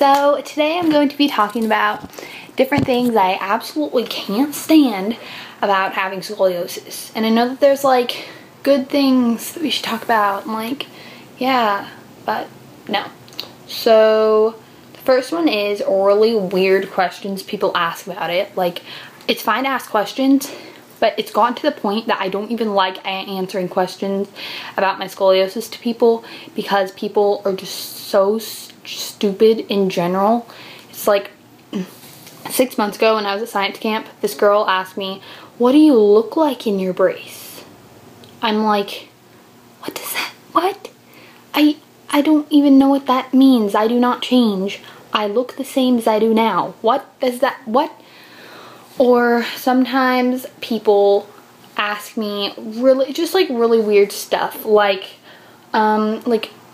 So today I'm going to be talking about different things I absolutely can't stand about having scoliosis. And I know that there's like good things that we should talk about and like, yeah, but no. So the first one is really weird questions people ask about it. Like, it's fine to ask questions, but it's gotten to the point that I don't even like answering questions about my scoliosis to people because people are just so stupid in general. It's like 6 months ago when I was at science camp, this girl asked me, "What do you look like in your brace?" I'm like, what does that, what? I don't even know what that means. I do not change. I look the same as I do now. What does that, what? Or sometimes people ask me really, just like really weird stuff. Like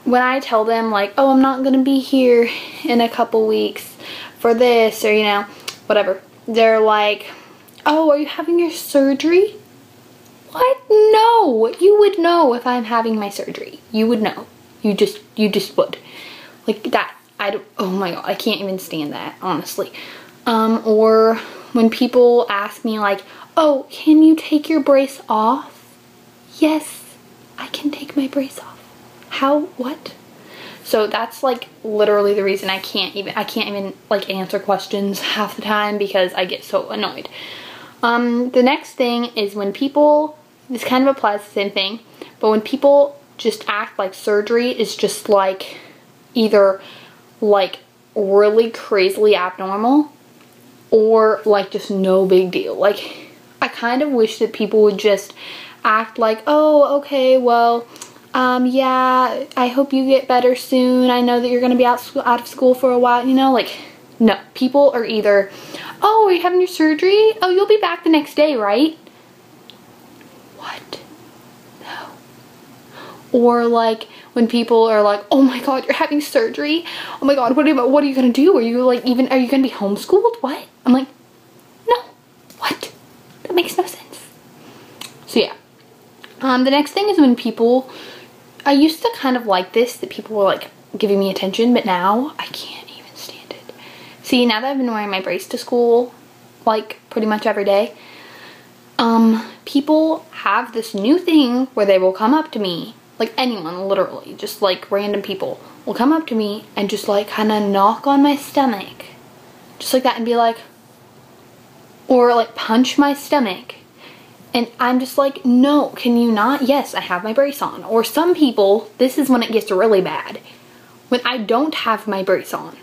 when I tell them like, oh, I'm not gonna be here in a couple weeks for this, or you know, whatever. They're like, oh, are you having your surgery? What? No, you would know if I'm having my surgery. You would know. You just would. Like that, oh my god, I can't even stand that, honestly. Or when people ask me like, oh, can you take your brace off? Yes, I can take my brace off. How, what? So that's like literally the reason I can't even like answer questions half the time because I get so annoyed. The next thing is when people, this kind of applies to the same thing, but when people just act like surgery is just like either like really crazily abnormal or like just no big deal. Like, I kind of wish that people would just act like, oh, okay, well, yeah, I hope you get better soon. I know that you're gonna be out of school for a while, you know, like, no. People are either, oh, are you having your surgery? Oh, you'll be back the next day, right? What? No. Or like when people are like, oh my god, you're having surgery? Oh my god, what are you gonna do? Are you gonna be homeschooled? What? I'm like, no. What? That makes no sense. So yeah. The next thing is when people, I used to kind of like this, that people were like giving me attention, but now I can't even stand it. See, now that I've been wearing my brace to school like pretty much every day, people have this new thing where they will come up to me, like anyone, literally, just like random people will come up to me and just like kind of knock on my stomach, just like that, and be like, or like punch my stomach. And I'm just like, no, can you not? Yes, I have my brace on. Or some people, this is when it gets really bad. When I don't have my brace on,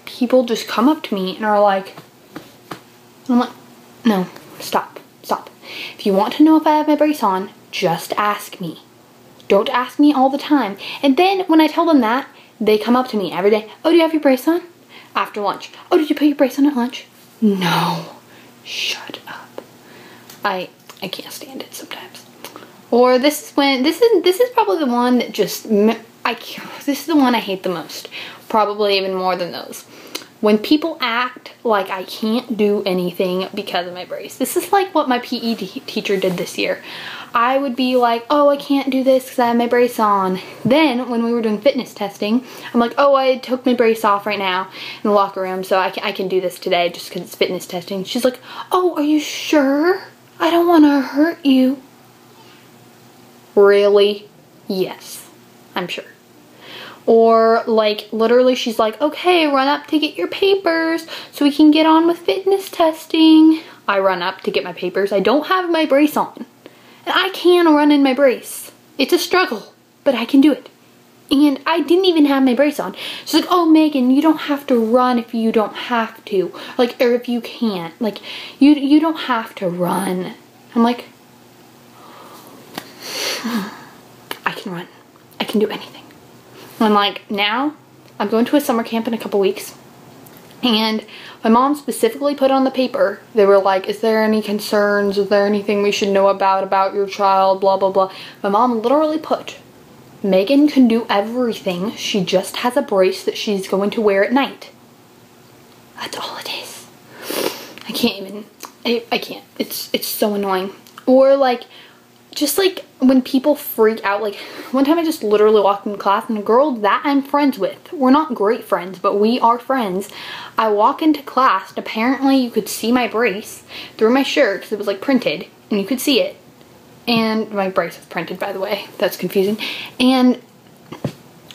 people just come up to me and are like, I'm like, no, stop, stop. If you want to know if I have my brace on, just ask me. Don't ask me all the time. And then when I tell them that, they come up to me every day. Oh, do you have your brace on? After lunch. Oh, did you put your brace on at lunch? No. Shut up. I can't stand it sometimes. Or this is when, this is probably the one that just, this is the one I hate the most. Probably even more than those. When people act like I can't do anything because of my brace. This is like what my PE teacher did this year. I would be like, oh, I can't do this because I have my brace on. Then when we were doing fitness testing, I'm like, oh, I took my brace off right now in the locker room, so I can do this today just because it's fitness testing. She's like, oh, are you sure? I don't want to hurt you. Really? Yes, I'm sure. Or like literally she's like, okay, run up to get your papers so we can get on with fitness testing. I run up to get my papers. I don't have my brace on. And I can run in my brace. It's a struggle, but I can do it. And I didn't even have my brace on. She's like, oh, Megan, you don't have to run if you don't have to. Like, or if you can't. Like, you don't have to run. I'm like, I can run. I can do anything. I'm like, now I'm going to a summer camp in a couple weeks. And my mom specifically put on the paper, they were like, is there any concerns? Is there anything we should know about your child? Blah, blah, blah. My mom literally put, Megan can do everything. She just has a brace that she's going to wear at night. That's all it is. I can't even, I can't. It's so annoying. Or like just like when people freak out, like one time I just literally walked into class and a girl that I'm friends with, we're not great friends, but we are friends. I walk into class and apparently you could see my brace through my shirt because it was like printed and you could see it. And my brace was printed, by the way. That's confusing. And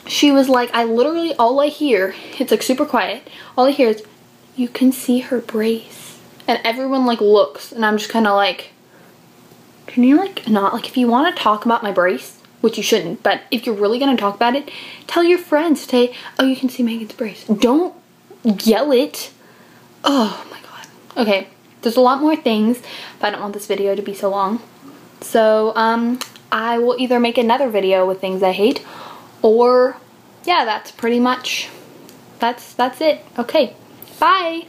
she was like, I literally, all I hear, it's like super quiet, all I hear is, you can see her brace. And everyone like looks and I'm just kind of like, can you like not, like if you want to talk about my brace, which you shouldn't, but if you're really going to talk about it, tell your friends, say, oh, you can see Megan's brace. Don't yell it. Oh my god. Okay, there's a lot more things, but I don't want this video to be so long. So, I will either make another video with things I hate, or, yeah, that's pretty much, that's it. Okay, bye!